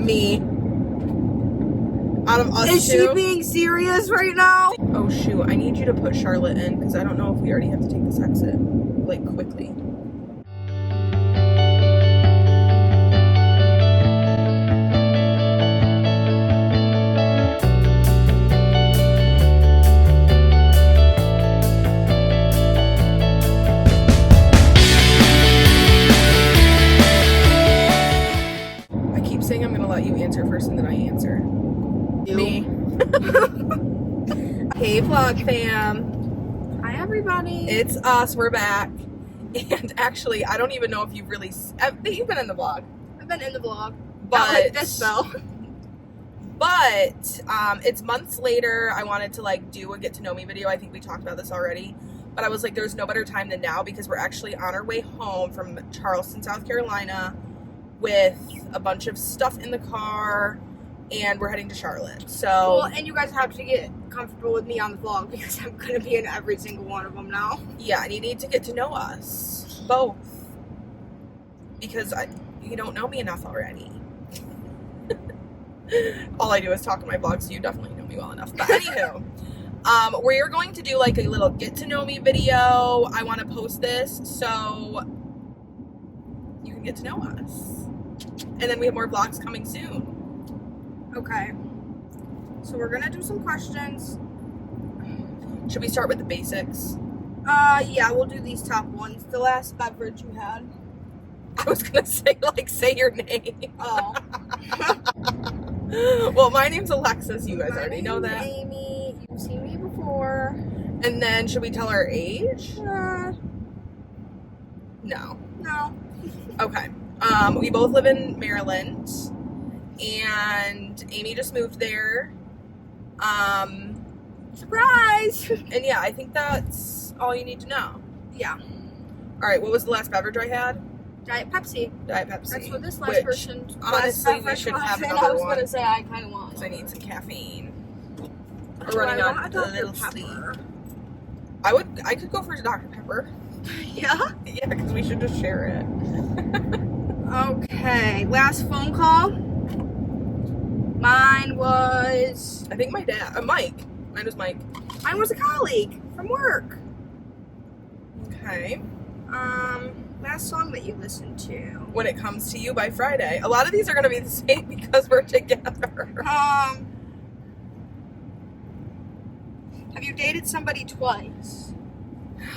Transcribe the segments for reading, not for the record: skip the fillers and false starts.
Me. Out of us Is two. she being serious right now? Oh shoot, I need you to put Charlotte in because I don't know if we already have to take this exit, like, quickly. I keep saying I'm gonna let you answer first and then I answer. Me. Hey vlog fam. Hi everybody. It's us, we're back. And actually, I don't even know if you've really, you've been in the vlog. I've been in the vlog. But, not like this though. But, it's months later. I wanted to like do a get to know me video. I think we talked about this already. But I was like, there's no better time than now because we're actually on our way home from Charleston, South Carolina with a bunch of stuff in the car. And we're heading to Charlotte. So, well, and you guys have to get comfortable with me on the vlog because I'm going to be in every single one of them now. yeah, and you need to get to know us both because you don't know me enough already. All I do is talk on my vlog, so you definitely know me well enough. But anywho, we're going to do like a little get to know me video. I want to post this so you can get to know us, and then we have more vlogs coming soon. Okay. So we're going to do some questions. Should we start with the basics? Yeah, we'll do these top ones. The last beverage you had. I was gonna say, like, say your name. Oh. Well, my name's Alexis. You guys My already know name's that. Amy. You've seen me before. And then, should we tell our age? No. No. Okay. We both live in Maryland, and Amy just moved there. Surprise! And yeah, I think that's all you need to know. Yeah. All right. What was the last beverage I had? Diet Pepsi. Diet Pepsi. That's what this last which, person. honestly, we should have I another was one. gonna say I kind of want. Because I need some caffeine. We're Do running I on want a Dr. little sleep. Pepper? I could go for Dr. Pepper. Yeah. Yeah, because we should just share it. Okay. Last phone call. Mine was. I think my dad, Mike. Mine was Mike. Mine was a colleague from work. Okay. Last song that you listened to. When It Comes to You by Friday. A lot of these are going to be the same because we're together. Have you dated somebody twice?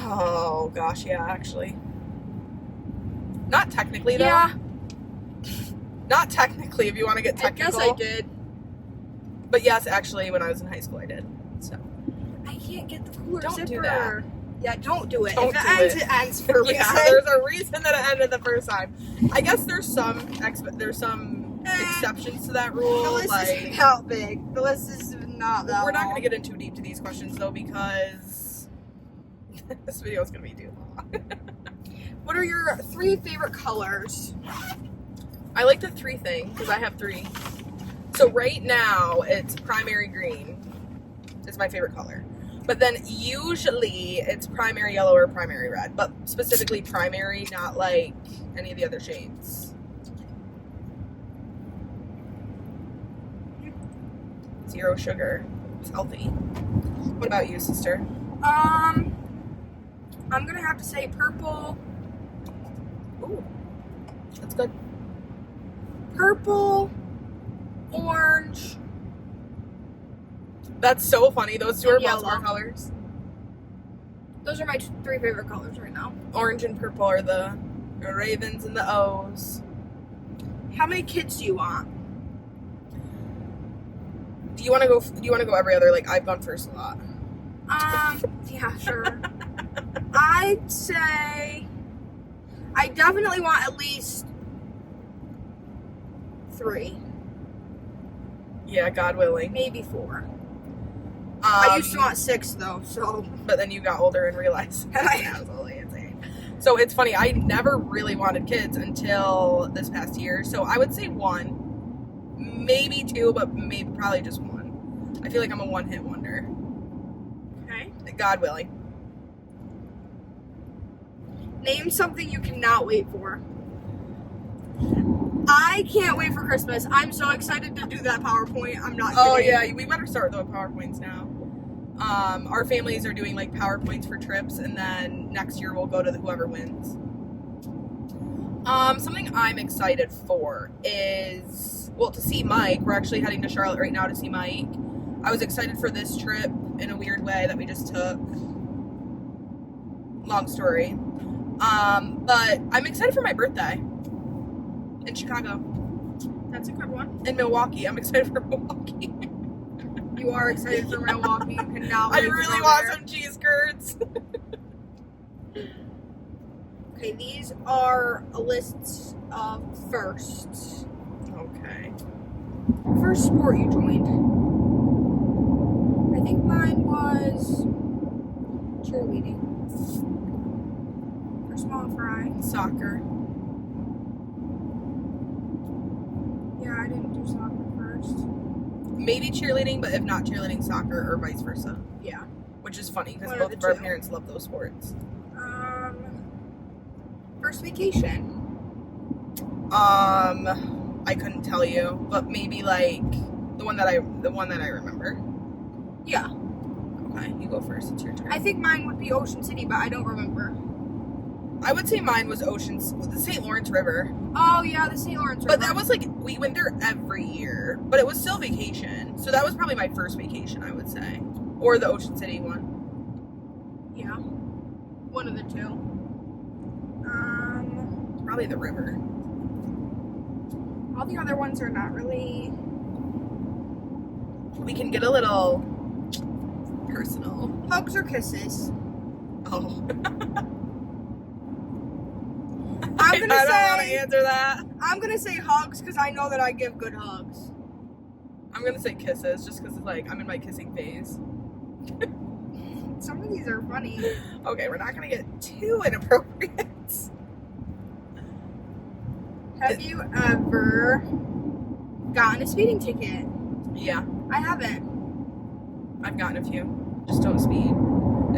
Oh, gosh, yeah, actually. Not technically, though. Yeah. Not technically, if you want to get technical. I guess I did. But yes, actually, when I was in high school, I did. So. I can't get the cooler Don't zipper. do that. Yeah, don't do it. Don't if do it ends, it. it ends for a reason. Yeah, there's a reason that it ended the first time. I guess there's some exceptions to that rule. The list like, is not big. The list is not that we're not long. going to get in too deep to these questions, though, because this video is going to be too long. What are your 3 favorite colors? I like the 3 thing, because I have 3. So right now, it's primary green. It's my favorite color. But then usually, it's primary yellow or primary red. But specifically primary, not like any of the other shades. Zero sugar. It's healthy. What about you, sister? I'm gonna have to say purple. Ooh, that's good. Purple, orange. That's so funny. Those 2 are And Baltimore yellow. colors. Those are my 3 favorite colors right now. Orange and purple are the Ravens and the O's. How many kids do you want? Do you want to go every other? Like, I've gone first a lot. Yeah, sure. I'd say I definitely want at least 3, Yeah, God willing. maybe 4. I used to Um, want 6 though, so But then you got older and realized that was only insane. So it's funny, I never really wanted kids until this past year. So I would say 1, maybe 2, but maybe probably just 1. I feel like I'm a one-hit wonder. okay. God willing. Name something you cannot wait for. I can't wait for Christmas. I'm so excited to do that PowerPoint. I'm not Oh kidding. yeah, we better start doing PowerPoints now. Our families are doing like PowerPoints for trips, and then next year we'll go to whoever wins. Something I'm excited for is, well, to see Mike. We're actually heading to Charlotte right now to see Mike. I was excited for this trip in a weird way that we just took. Long story. But I'm excited for my birthday in Chicago. That's a good one. In Milwaukee. I'm excited for Milwaukee. You are excited for Milwaukee. You cannot I wait to really go want there. some cheese curds. Okay, these are lists of firsts. Okay. First sport you joined. I think mine was cheerleading. For small fry. Soccer. Yeah, I didn't do soccer first. Maybe cheerleading, but if not cheerleading, soccer, or vice versa. Yeah. Which is funny because One both of of the our two. parents love those sports. First vacation. I couldn't tell you, but maybe like the one that I remember. Yeah. Okay, you go first. It's your turn. I think mine would be Ocean City, but I don't remember. I would say mine was the St. Lawrence River. Oh yeah, the St. Lawrence River. But that was like, we went there every year, but it was still vacation. So that was probably my first vacation, I would say. Or the Ocean City one. Yeah. One of the two. Probably the river. All the other ones are not really. We can get a little personal. Hugs or kisses. Oh. I'm I gonna don't want to say. answer that. I'm gonna say hugs because I know that I give good hugs. I'm going to say kisses just because it's like I'm in my kissing phase. Some of these are funny. Okay, we're not going to get too inappropriate. Have you ever gotten a speeding ticket? Yeah, I haven't. I've gotten a few. Just don't speed.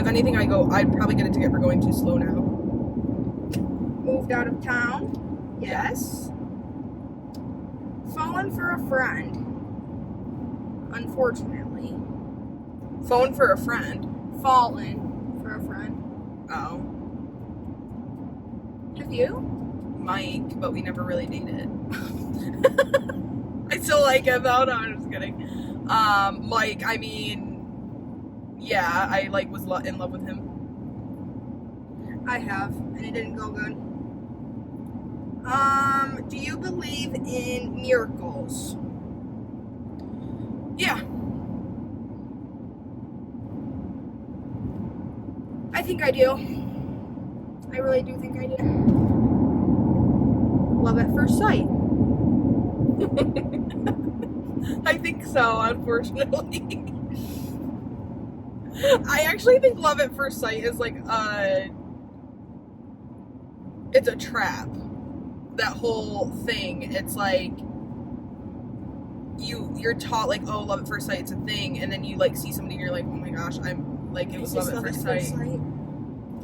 If anything, I'd probably get a ticket for going too slow now. Moved out of town. Yes. Fallen for a friend. Unfortunately. Phone for a friend. Fallen for a friend. Oh. Have you? Mike, but we never really dated. I still like him though. No, I'm just kidding. Mike, I mean, yeah, I like was in love with him. I have, and it didn't go good. Do you believe in miracles? Yeah. I think I do. I really do think I do. Love at first sight. I think so, unfortunately. I actually think love at first sight is like it's a trap. That whole thing, it's like you're taught like, oh, love at first sight, it's a thing, and then you like see somebody and you're like, oh my gosh, I'm like, it was love at first sight.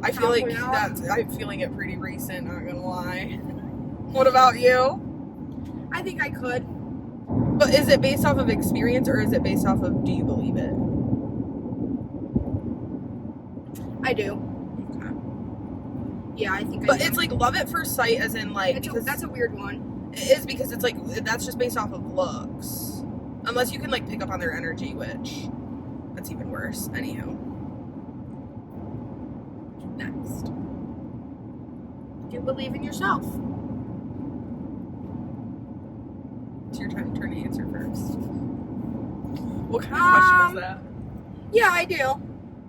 I feel like I'm feeling it pretty recent, not gonna lie. What about you? I think I could. But is it based off of experience or is it based off of do you believe it? I do. Okay. Yeah, I think I But do. it's like love at first sight as in like, That's a weird one. it is because it's like, that's just based off of looks. Unless you can like pick up on their energy, which that's even worse. Anywho. Next. Do you believe in yourself? It's your turn to answer first. What kind of question is that? Yeah, I do.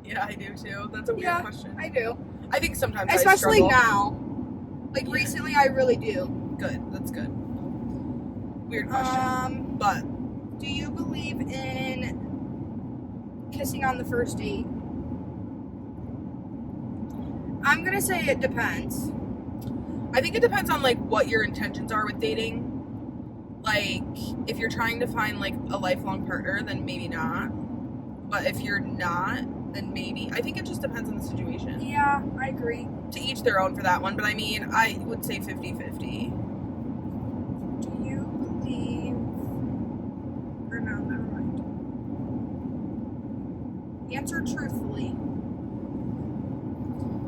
Yeah, I do too. That's a weird Yeah, question. I do. I think sometimes Especially I struggle. now. Like Yeah. recently, I really do. Good. That's good. Weird question. But Do you believe in kissing on the first date? I'm gonna say it depends. I think it depends on like what your intentions are with dating. Like if you're trying to find like a lifelong partner, then maybe not. But if you're not, then maybe. I think it just depends on the situation. Yeah, I agree. To each their own for that one, but I mean, I would say 50-50. Do Answer truthfully.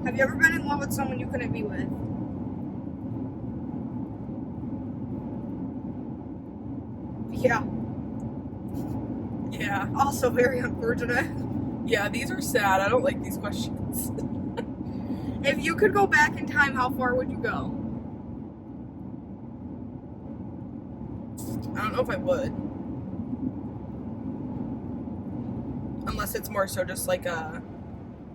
Have you ever been in love with someone you couldn't be with? Yeah. Yeah. Also very unfortunate. Yeah, these are sad. I don't like these questions. If you could go back in time, how far would you go? I don't know if I would. Unless it's more so just like a...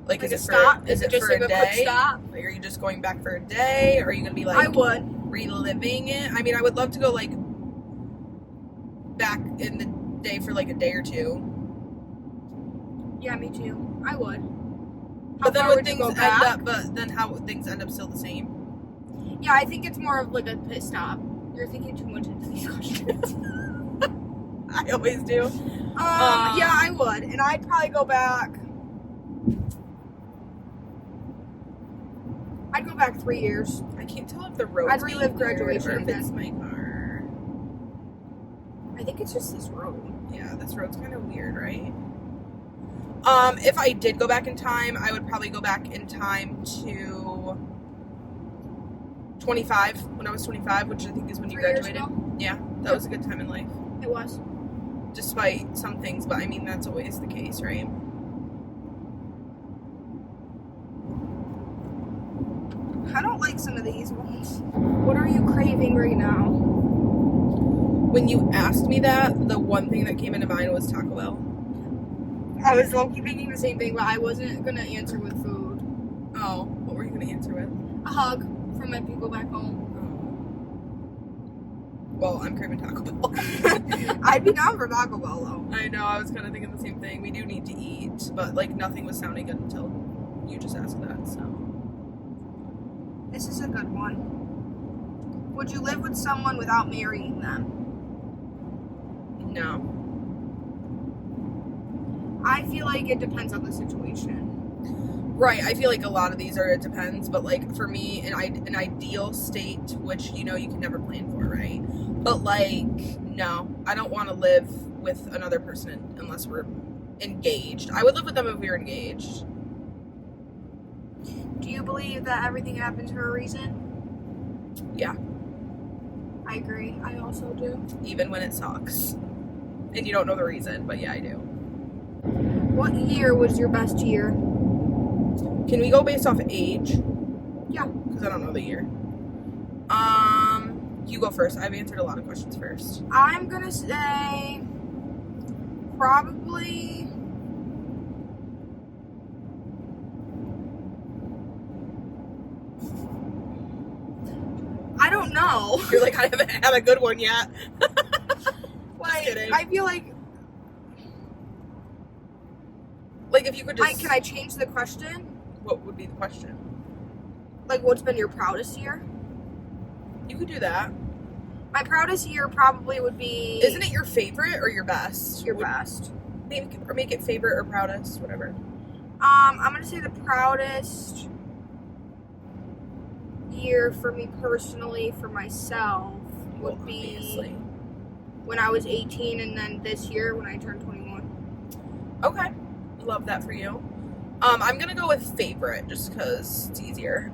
Like is a it stop? For, is it just for like a a quick day? stop? Like, are you just going back for a day? Or are you going to be like... I would. reliving it? I mean, I would love to go like back in the day for like a day or two. Yeah, me too. I would. But then far would would you things go end back? up? But then how would things end up still the same? Yeah, I think it's more of like a pit stop. You're thinking too much into these questions. I always do. Yeah, I would. And I'd probably go back. I'd go back 3 years. I can't tell if the road. I'd relive graduation or if again. it's my car. I think it's just this road. Yeah, this road's kind of weird, right? If I did go back in time, I would probably go back in time to 25, when I was 25, which I think is when you 3 years graduated. ago? Yeah, that was a good time in life. It was. Despite some things, but I mean, that's always the case, right? I don't like some of these ones. What are you craving right now? When you asked me that, the one thing that came into mind was Taco Bell. I was low-key thinking the same thing, but I wasn't gonna answer with food. Oh, what were you going to answer with? A hug from my people back home. Well, I'm craving Taco Bell. I'd be down for Taco Bell though. I know, I was kind of thinking the same thing. We do need to eat, but like nothing was sounding good until you just asked that, so. This is a good one. Would you live with someone without marrying them? No. I feel like it depends on the situation. Right, I feel like a lot of these are, it depends, but like for me, an ideal state, which you know you can never plan for, right? But like, no, I don't want to live with another person unless we're engaged. I would live with them if we were engaged. Do you believe that everything happens for a reason? Yeah. I agree. I also do. Even when it sucks. And you don't know the reason, but yeah, I do. What year was your best year? Can we go based off age? Yeah. Because I don't know the year. You go first. I've answered a lot of questions first. I'm gonna say probably I don't know. You're like, I haven't had a good one yet. Like, kidding. I feel like if you could just... can I change the question? What would be the question? Like, what's been your proudest year? You could do that. My proudest year probably would be... Isn't it your favorite or your best? Your best. Make it favorite or proudest, whatever. I'm gonna say the proudest year for me personally, for myself, would be Obviously. when I was 18, and then this year when I turned 21. Okay. Love that for you. I'm gonna go with favorite just because it's easier.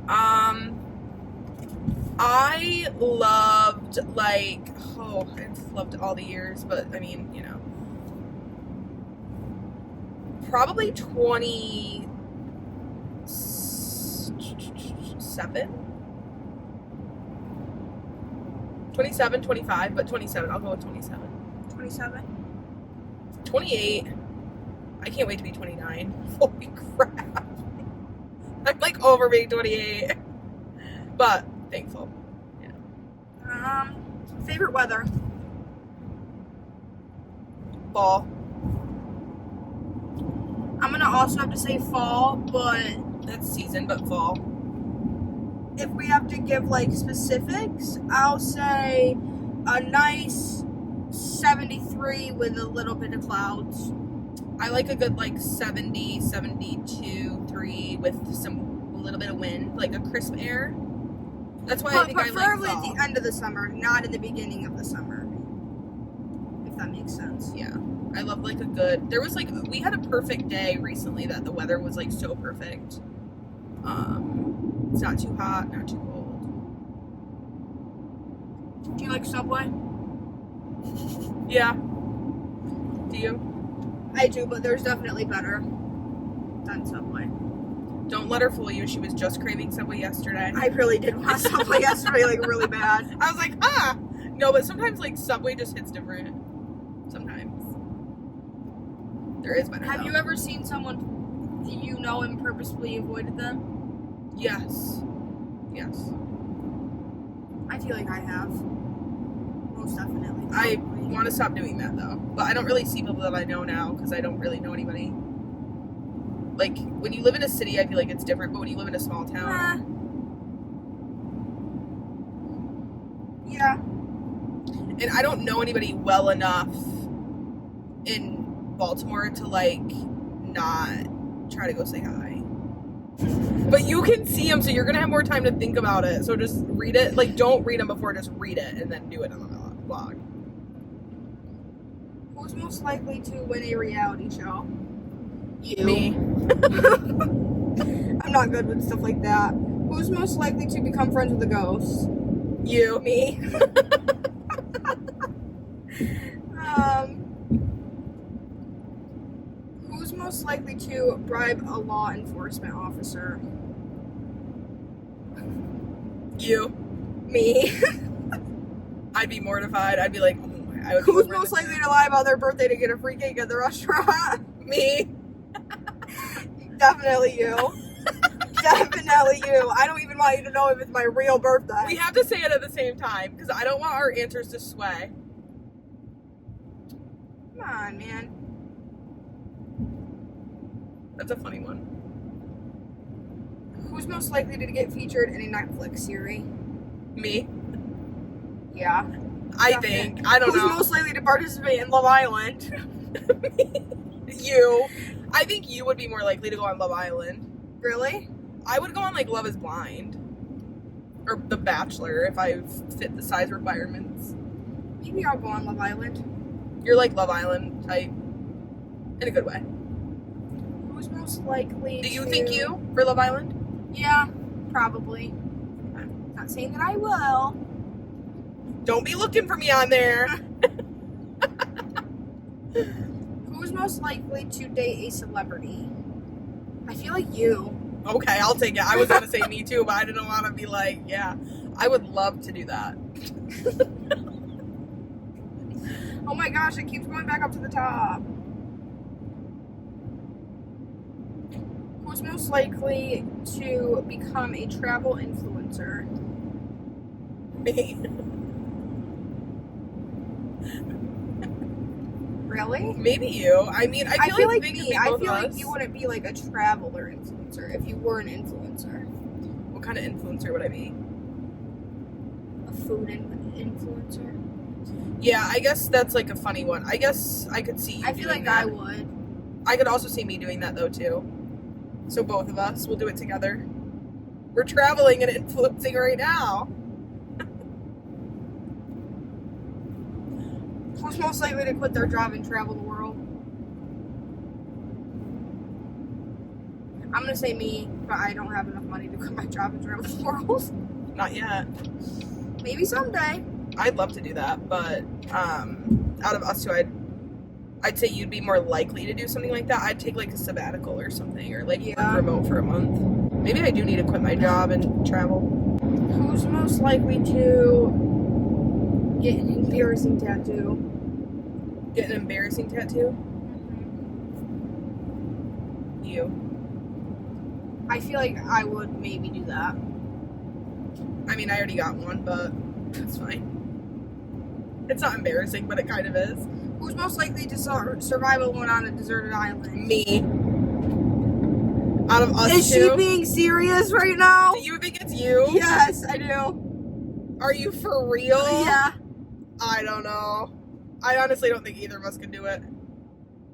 I loved I've loved all the years, but I mean, you know, probably 27, 25, but 27. I'll go with 27. 27. 28. I can't wait to be 29. Holy crap. I'm like over being 28. But thankful. Yeah. Favorite weather? Fall. I'm gonna also have to say fall, but That's season, but fall. if we have to give like specifics, I'll say a nice 73 with a little bit of clouds. I like a good 70, 72, 3 with a little bit of wind, like a crisp air. That's why I But think I like preferably fall. at the end of the summer, not in the beginning of the summer. If that makes sense. Yeah. I love like a good, there was like, we had a perfect day recently that the weather was like so perfect. It's not too hot, not too cold. Do you like Subway? Yeah. Do you? I do, but there's definitely better than Subway. Don't let her fool you. She was just craving Subway yesterday. I really did want Subway yesterday, like really bad. I was like, no, but sometimes like Subway just hits different. Sometimes. There is better. Have you ever seen someone you know and purposefully avoided them? Yes. Yes. I feel like I have. Most definitely. I want to stop doing that though. But I don't really see people that I know now because I don't really know anybody. Like, when you live in a city, I feel like it's different, but when you live in a small town... Yeah. And I don't know anybody well enough in Baltimore to, like, not try to go say hi. But you can see them, so you're going to have more time to think about it. So just read it. Like, don't read them before, just read it and then do it on the blog. Who's most likely to win a reality show? You. Me. I'm not good with stuff like that. Who's most likely to become friends with a ghost? You. Me. Who's most likely to bribe a law enforcement officer? You. Me. I'd be mortified. I'd be like, oh my. Who's most likely to lie about their birthday to get a free cake at the restaurant? Me. Definitely you. Definitely you. I don't even want you to know if it's my real birthday. We have to say it at the same time because I don't want our answers to sway. Come on, man. That's a funny one. Who's most likely to get featured in a Netflix series? Me. Yeah. I think. I don't know. Who's most likely to participate in Love Island? You. I think you would be more likely to go on Love Island. Really? I would go on, like, Love is Blind. Or The Bachelor, if I fit the size requirements. Maybe I'll go on Love Island. You're, like, Love Island type. In a good way. Who's most likely Do you to... think you for Love Island? Yeah, probably. Not saying that I will. Don't be looking for me on there. Who's most likely to date a celebrity? I feel like you. Okay, I'll take it. I was going to say me too, but I didn't want to be like, yeah. I would love to do that. Oh my gosh, it keeps going back up to the top. Who's most likely to become a travel influencer? Me. Really? Maybe you. I mean, I feel like me. I feel like you wouldn't be like a traveler influencer if you were an influencer. What kind of influencer would I be? A food influencer. Yeah, I guess that's like a funny one. I guess I could see you I feel doing like that. I would. I could also see me doing that though too. So both of us will do it together. We're traveling and influencing right now. Who's most likely to quit their job and travel the world? I'm gonna say me, but I don't have enough money to quit my job and travel the world. Not yet. Maybe someday. I'd love to do that, but out of us two, I'd say you'd be more likely to do something like that. I'd take like a sabbatical or something, or like work remote for a month. Maybe I do need to quit my job and travel. Who's most likely to get an embarrassing tattoo? Get an embarrassing tattoo? You. I feel like I would maybe do that. I mean, I already got one, but it's fine. It's not embarrassing, but it kind of is. Who's most likely to survive alone on a deserted island? Me. Out of us Is two. she being serious right now? Do you think it's you? Yes, I do. Are you for real? Yeah. I don't know. I honestly don't think either of us could do it.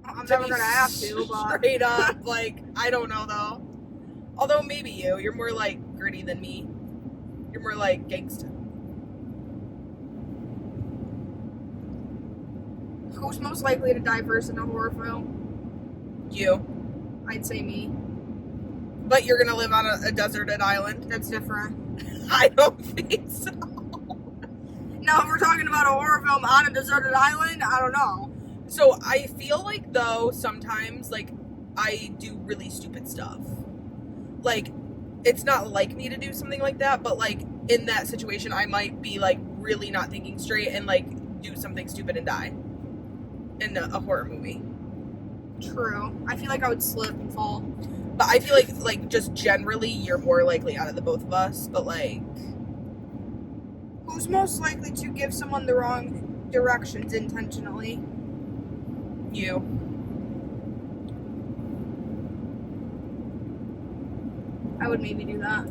I'm never gonna have to, but... Straight up, like, I don't know though. Although maybe you. You're more like gritty than me. You're more like gangsta. Who's most likely to die first in a horror film? You. I'd say me. But you're gonna live on a deserted island? That's different. I don't think so. Now, if we're talking about a horror film on a deserted island, I don't know. So I feel like, though, sometimes, like, I do really stupid stuff. Like, it's not like me to do something like that, but, like, in that situation, I might be, like, really not thinking straight and, like, do something stupid and die in a horror movie. True. I feel like I would slip and fall. But I feel like, just generally, you're more likely out of the both of us, but, like... Who's most likely to give someone the wrong directions intentionally? You. I would maybe do that.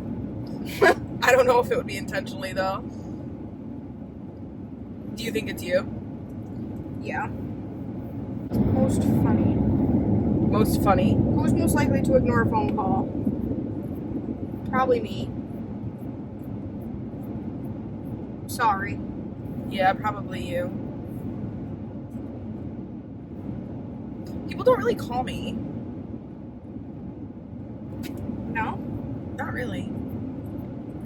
I don't know if it would be intentionally, though. Do you think it's you? Yeah. Most funny. Most funny? Who's most likely to ignore a phone call? Probably me. Sorry. Yeah, probably you. People don't really call me. No? Not really.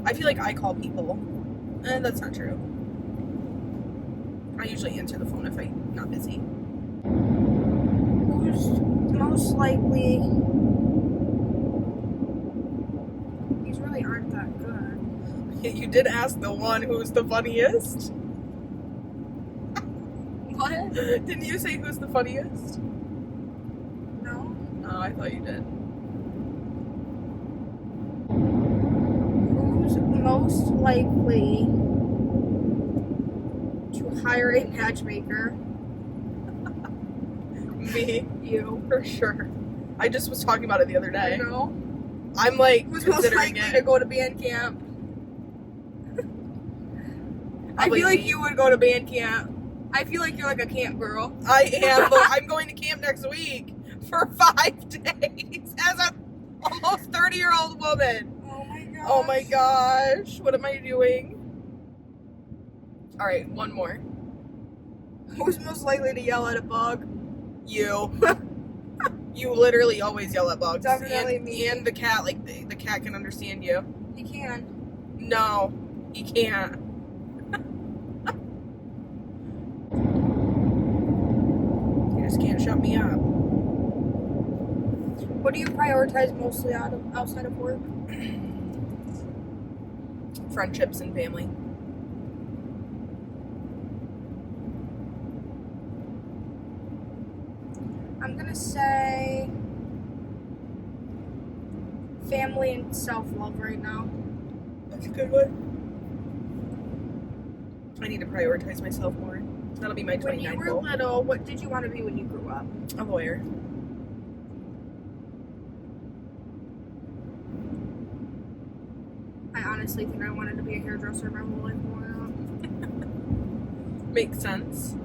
I feel like I call people. That's not true. I usually answer the phone if I'm not busy. Who's most likely... These really aren't that good. You did ask the one who's the funniest. What? Didn't you say who's the funniest? No. Oh, I thought you did. Who's most likely to hire a matchmaker? Me. You. For sure. I just was talking about it the other day. No. I'm like Who's most considering likely it. to go to band camp? I Probably feel like me. you would go to band camp. I feel like you're like a camp girl. I am. But I'm going to camp next week for 5 days as a almost 30-year-old woman. Oh my gosh. Oh my gosh. What am I doing? All right, one more. Who's most likely to yell at a bug? You. You literally always yell at bugs. Definitely me. And the cat, like, the cat can understand you. You can. No, he can't. You just can't shut me up. What do you prioritize mostly outside of work? Friendships and family. I'm gonna say family and self-love right now. That's a good one. I need to prioritize myself more. That'll be my When 29 you were goal. little, what did you want to be when you grew up? A lawyer. I honestly think I wanted to be a hairdresser my whole life growing Makes sense. up.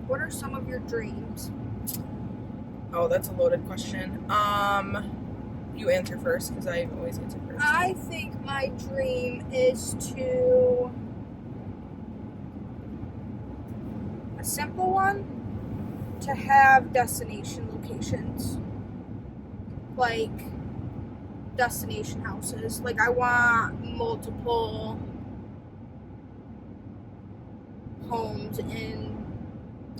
What are some of your dreams? Oh, that's a loaded question. You answer first, because I always answer first. I think my dream is to... A simple one? To have destination locations. Like, destination houses. Like, I want multiple homes in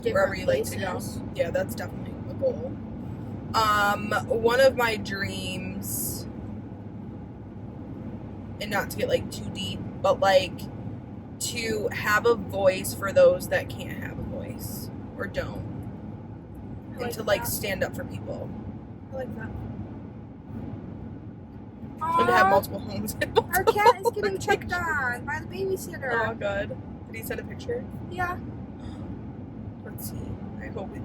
different Wherever you like places. to go. Yeah, that's definitely a goal. One of my dreams, and not to get like too deep, but like to have a voice for those that can't have a voice or don't, I and to like that. stand up for people, I like that. and to have Aw, multiple homes. And our multiple cat is getting locations. checked on by the Oh, babysitter. good. Did he send a picture? Yeah. Let's see.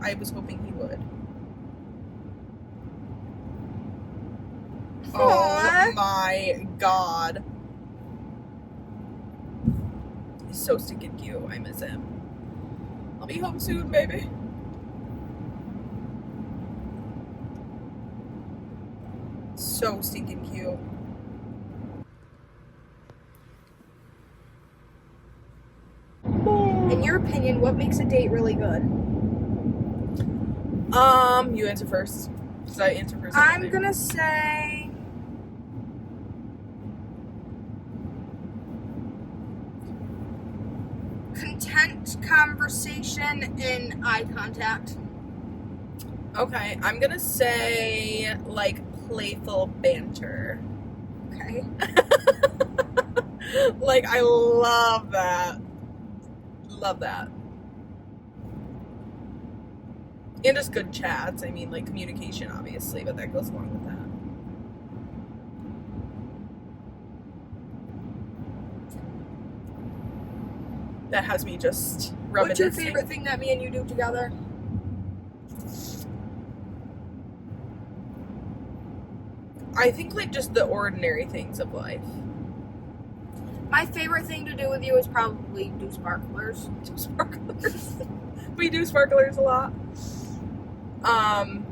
I was hoping he would. Aw. Oh my god. He's so stinking cute. I miss him. I'll be home soon, baby. So stinking cute. In your opinion, what makes a date really good? You answer first. So I answer first. I'm gonna say content conversation and eye contact. Okay, I'm gonna say like playful banter. Okay. Like I love that. Love that. And just good chats. I mean, like communication, obviously, but that goes along with that. That has me just reminiscing. What's your favorite thing that me and you do together? I think like just the ordinary things of life. My favorite thing to do with you is probably do sparklers. Do sparklers. We do sparklers a lot.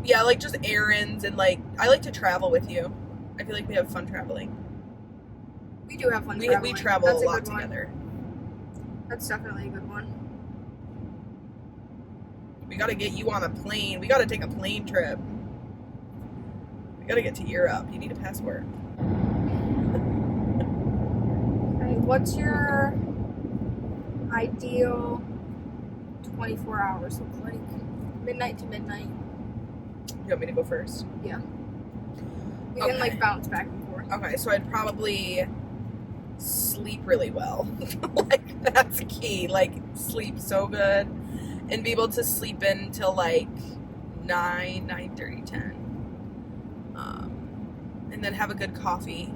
Yeah, like just errands and like I like to travel with you. I feel like we have fun traveling. We do have fun traveling. We travel That's a lot good one. together. That's definitely a good one. We gotta get you on a plane. We gotta take a plane trip. We gotta get to Europe. You need a passport. Okay, what's your ideal 24 hours look like? Midnight to midnight. You want me to go first? Yeah. We Okay. can like bounce back and forth. Okay, so I'd probably sleep really well. Like that's key. Like sleep so good and be able to sleep in till like 9:30, 10. And then have a good coffee.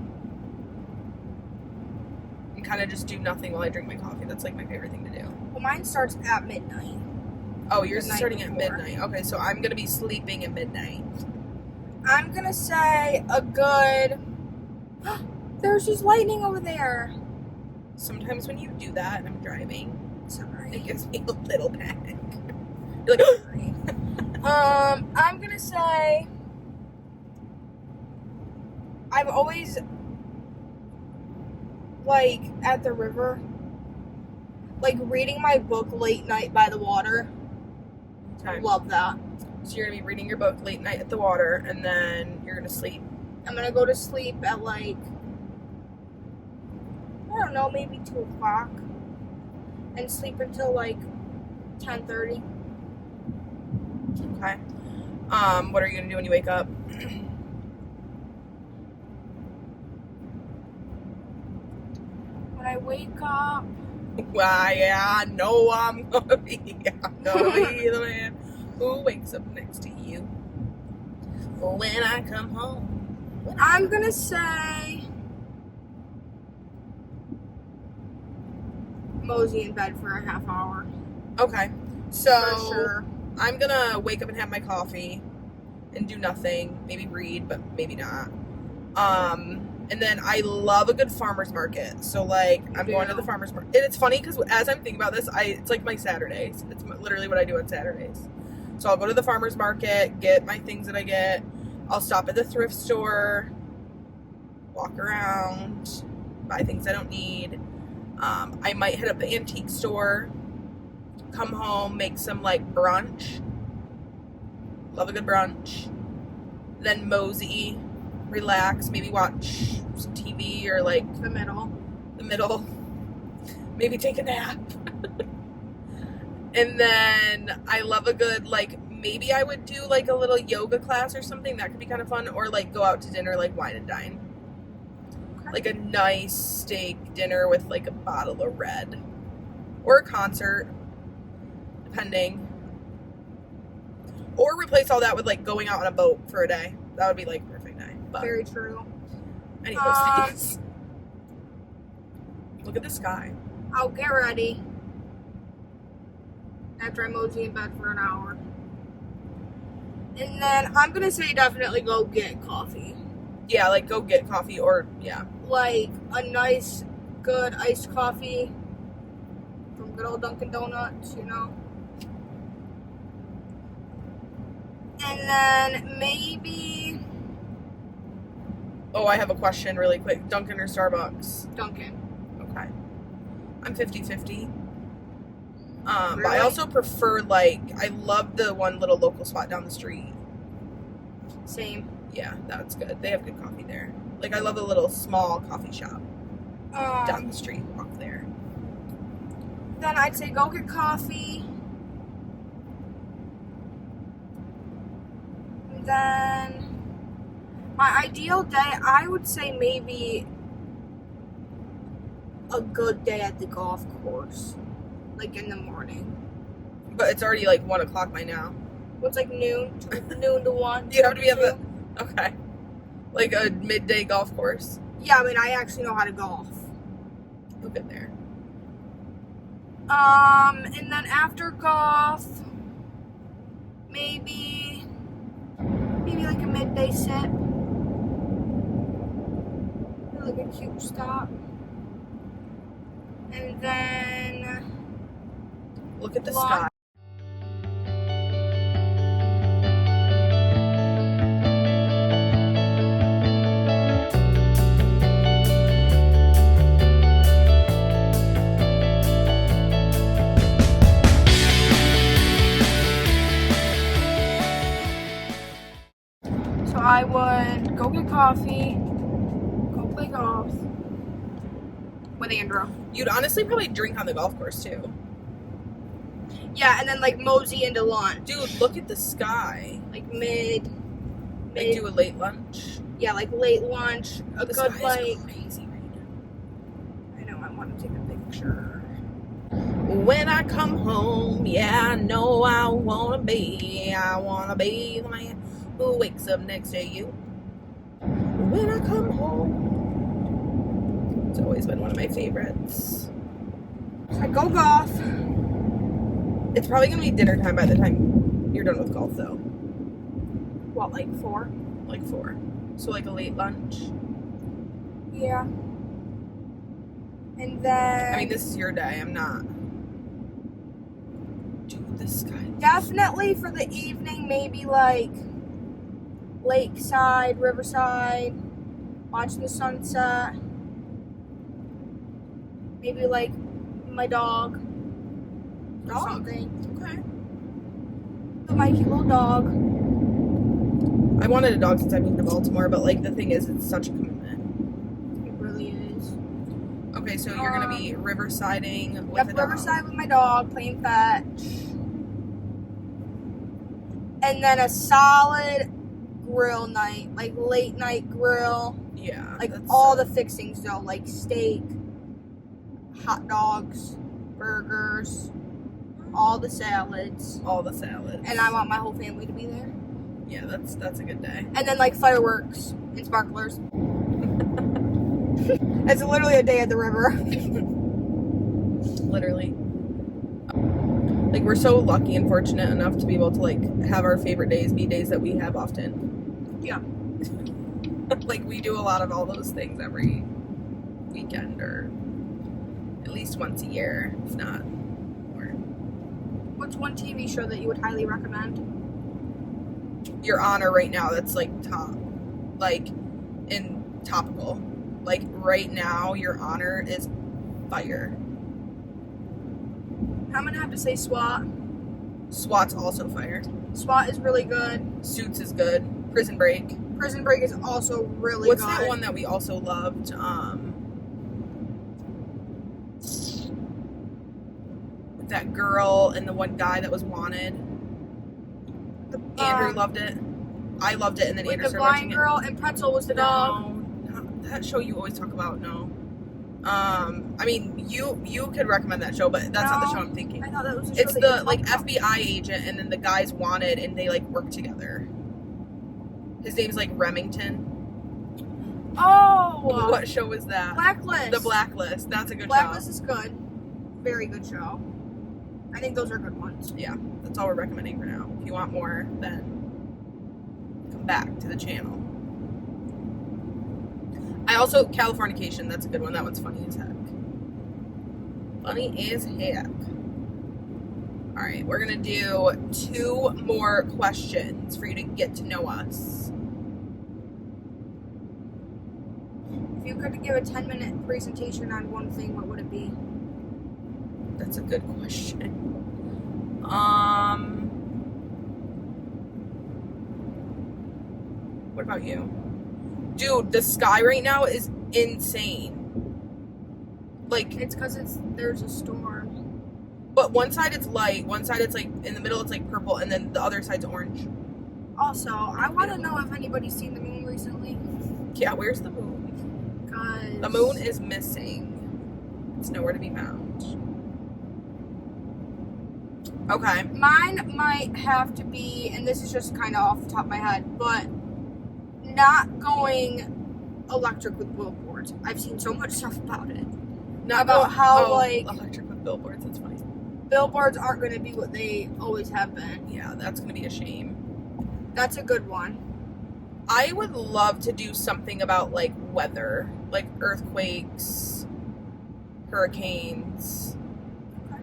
And kind of just do nothing while I drink my coffee. That's like my favorite thing to do. Well, mine starts at midnight. Oh, yours is The night starting before. at midnight. Okay, so I'm gonna be sleeping at midnight. I'm gonna say a good. There's just lightning over there. Sometimes when you do that and I'm driving, Sorry. it gives me a little panic. You're like, Sorry. I'm gonna say I've always like at the river, like reading my book late night by the water. time. Love that. So you're gonna be reading your book late night at the water, and then you're gonna sleep. I'm gonna go to sleep at like I don't know, maybe 2 o'clock, and sleep until like 10:30. Okay. What are you gonna do when you wake up? When I wake up, Well, yeah, I know I'm gonna be the man who wakes up next to you when I come home. I'm gonna say mosey in bed for a half hour. Okay. So For sure. I'm gonna wake up and have my coffee and do nothing. Maybe read, but maybe not. And then I love a good farmer's market. So like I'm going to the farmer's market. And it's funny because as I'm thinking about this, it's like my Saturdays. It's literally what I do on Saturdays. So I'll go to the farmer's market, get my things that I get. I'll stop at the thrift store, walk around, buy things I don't need. I might hit up the antique store, come home, make some like brunch. Love a good brunch. Then mosey, relax, maybe watch some TV or like The middle. Maybe take a nap. And then I love a good like maybe I would do like a little yoga class or something. That could be kind of fun. Or like go out to dinner, like wine and dine. Okay. Like a nice steak dinner with like a bottle of red. Or a concert, depending. Or replace all that with like going out on a boat for a day. That would be like a perfect day. But Very true. any of those things. Look at the sky. I'll get ready after I mosey in bed for an hour. And then I'm gonna say definitely go get coffee. Yeah, like go get coffee or yeah. Like a nice, good iced coffee from good old Dunkin' Donuts, you know. And then maybe Oh, I have a question really quick. Dunkin' or Starbucks? Dunkin'. Okay. I'm 50-50. But I Really? also prefer, like, I love the one little local spot down the street. Same. Yeah, that's good. They have good coffee there. Like, I love the little small coffee shop down the street. Walk there. Then I'd say go get coffee. And then my ideal day, I would say maybe a good day at the golf course, like in the morning. But it's already like 1 o'clock by now. What's like noon to 1? You have to be at the okay, like a midday golf course. Yeah, I mean I actually know how to golf. You'll get there. And then after golf, maybe like a midday sip. Like a cute stop. And then Look at the lunch. sky. So I would go get coffee, go play golf with Andrew. You'd honestly probably drink on the golf course too. Yeah, and then like mosey into lunch. Dude, look at the sky. Like mid. Like do a late lunch. Yeah, like late lunch. A The good sky like. is crazy right now. I know. I want to take a picture. When I come home, yeah, I know I wanna be the man who wakes up next to you. When I come home. It's always been one of my favorites. So I go golf. It's probably gonna be dinner time by the time you're done with golf though. What, like 4? Like 4. So like a late lunch. Yeah. And then I mean, this is your day. I'm not. Dude, the sky. definitely for the evening, maybe like lakeside, riverside, watching the sunset. Maybe like my dog. Or Dog? something. Okay. My cute little dog. I wanted a dog since I moved to Baltimore, but like the thing is, it's such a commitment. It really is. Okay, so you're gonna be riversiding with Yep, a dog. riverside with my dog, playing fetch. And then a solid grill night, like late night grill. Yeah. Like that's all so- the fixings though, like steak, hot dogs, burgers, all the salads. all the salads. And I want my whole family to be there. Yeah, that's a good day. And then like fireworks and sparklers. It's literally a day at the river. Literally. Like we're so lucky and fortunate enough to be able to like have our favorite days be days that we have often. Yeah. Like we do a lot of all those things every weekend or at least once a year, if not more. What's one TV show that you would highly recommend? Your Honor right now, that's like top, like in topical. Like right now, Your Honor is fire. I'm gonna have to say SWAT. SWAT's also fire. SWAT is really good. Suits is good. Prison Break. Prison Break is also really What's good. that one that we also loved? With that girl and the one guy that was wanted. Andrew loved it. I loved it, and then With Andrew the started watching blind it. girl and Pretzel was the dog. No, not that show you always talk about. No. I mean, you could recommend that show, but that's not the No. show I'm thinking. I thought that was the show It's that the you like talked about. FBI agent, and then the guy's wanted, and they like work together. His name's like Remington. Oh, What show was that? Blacklist. The Blacklist. That's a good Blacklist show. is good. Very good show. I think those are good ones. Yeah, that's all we're recommending for now. If you want more, then come back to the channel. I also Californication. That's a good one. That one's funny as heck. Funny as heck. All right, we're gonna do 2 more questions for you to get to know us. If you could give a 10-minute presentation on one thing, what would it be? That's a good question. What about you? Dude, the sky right now is insane. Like, It's because there's a storm. but one side it's light, one side it's like, in the middle it's like purple, and then the other side's orange. Also, I want to know if anybody's seen the moon recently. Yeah, where's the moon? Cause The moon is missing. It's nowhere to be found. Okay. Mine might have to be, and this is just kind of off the top of my head, but not going electric with billboards. I've seen so much stuff about it. Not About how, like- electric with billboards, that's funny. Billboards aren't going to be what they always have been. Yeah, that's gonna be a shame. That's a good one. I would love to do something about like weather, like earthquakes, hurricanes. Okay.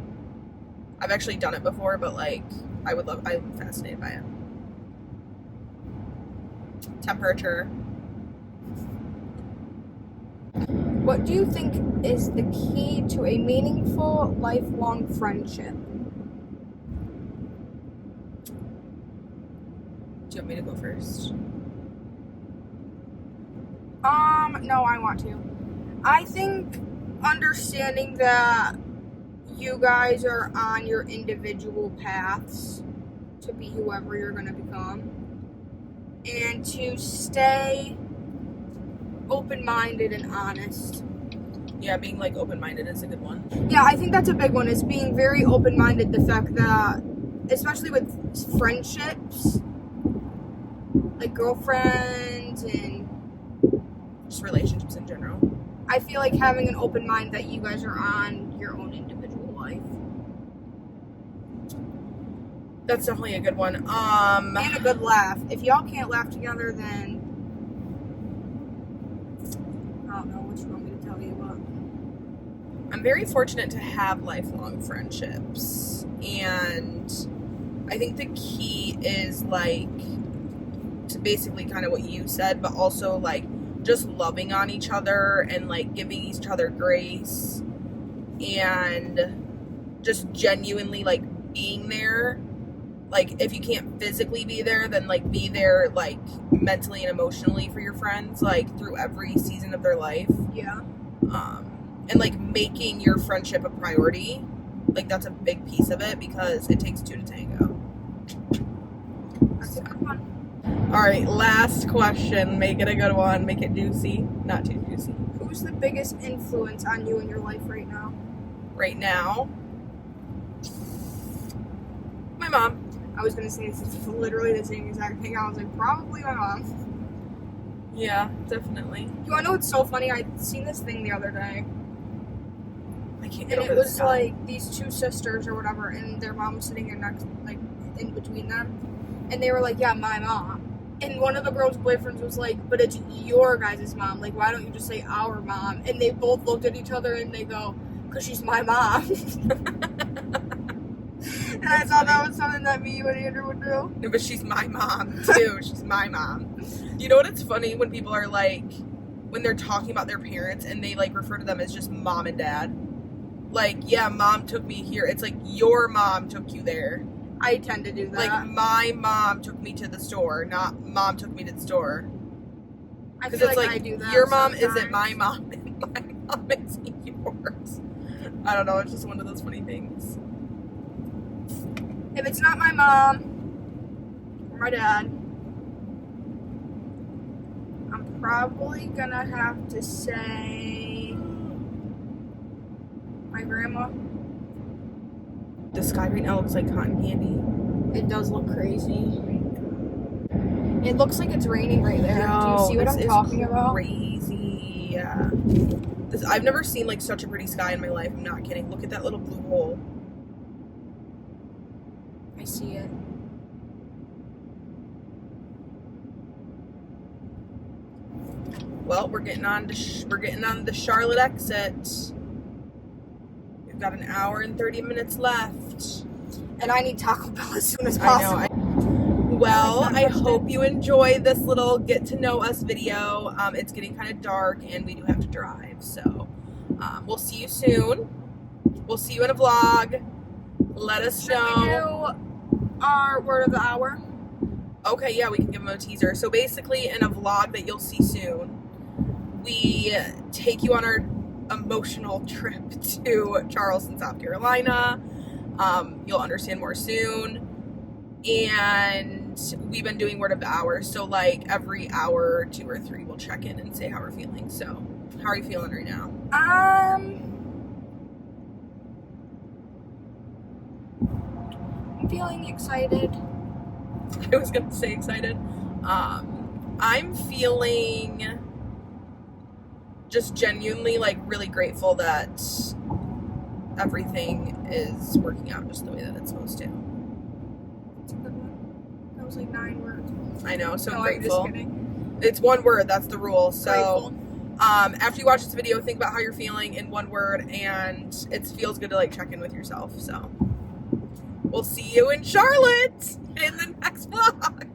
I've actually done it before, but like I'm fascinated by it. Temperature. What do you think is the key to a meaningful, lifelong friendship? Do you want me to go first? No, I want to. I think understanding that you guys are on your individual paths to be whoever you're going to become, and to stay open-minded and honest. Yeah, being like open-minded is a good one. Yeah, I think that's a big one, is being very open-minded. The fact that, especially with friendships, like girlfriends and Just relationships in general. I feel like having an open mind that you guys are on your own individual life. That's definitely a good one. And a good laugh. If y'all can't laugh together, then I don't know what you want me to tell you, but I'm very fortunate to have lifelong friendships, and I think the key is like to basically kind of what you said, but also like just loving on each other and like giving each other grace and just genuinely like being there. Like if you can't physically be there, then like be there like mentally and emotionally for your friends, like through every season of their life. yeah. And like making your friendship a priority, like that's a big piece of it because it takes two to tango. That's a good one. All right, last question. Make it a good one. Make it juicy, not too juicy. Who's the biggest influence on you in your life right now? Right now, my mom. I was gonna say this is literally the same exact thing. I was like, probably my mom. Yeah, definitely. You wanna know what's so funny? I'd seen this thing the other day, I can't get and over it this was guy. like these two sisters or whatever, and their mom was sitting in next, like in between them, and they were like, "Yeah, my mom." And one of the girls' boyfriends was like, "But it's your guys' mom. Like, why don't you just say our mom?" And they both looked at each other and they go, "'Cause she's my mom." And I thought that was something that me, you, and Andrew would do. No, but she's my mom too. She's my mom. You know what? It's funny when people are like, when they're talking about their parents and they like refer to them as just mom and dad. Like, yeah, mom took me here. It's like your mom took you there. I tend to do that. Like my mom took me to the store, not mom took me to the store. I Because feel it's like like I do that. your mom sometimes. isn't my mom, and my mom isn't yours. I don't know. It's just one of those funny things. If it's not my mom or my dad, I'm probably gonna have to say my grandma. The sky right now looks like cotton candy. It does look crazy. It looks like it's raining right there. Do you see what this I'm is talking about? Crazy. Yeah. I've never seen like such a pretty sky in my life. I'm not kidding. Look at that little blue hole. I see it. Well, we're getting on the Charlotte exit. We've got an hour and 30 minutes left. And I need Taco Bell as soon as I possible. know. Well, I hope you enjoy this little get to know us video. It's getting kind of dark and we do have to drive. So we'll see you soon. We'll see you in a vlog. let us Should we know. do our word of the hour? Okay, yeah, we can give them a teaser. So basically, in a vlog that you'll see soon, we take you on our emotional trip to Charleston, South Carolina. You'll understand more soon. And we've been doing word of the hour. So like every hour, 2 or 3, we'll check in and say how we're feeling. So how are you feeling right now? I'm feeling excited. I was gonna say excited. I'm feeling just genuinely like really grateful that everything is working out just the way that it's supposed to. That's a good one. That was like 9 words. I know, so No, grateful. I'm just kidding. It's 1 word, that's the rule. So Grateful. after you watch this video, think about how you're feeling in 1 word, and it feels good to like check in with yourself. So we'll see you in Charlotte in the next vlog.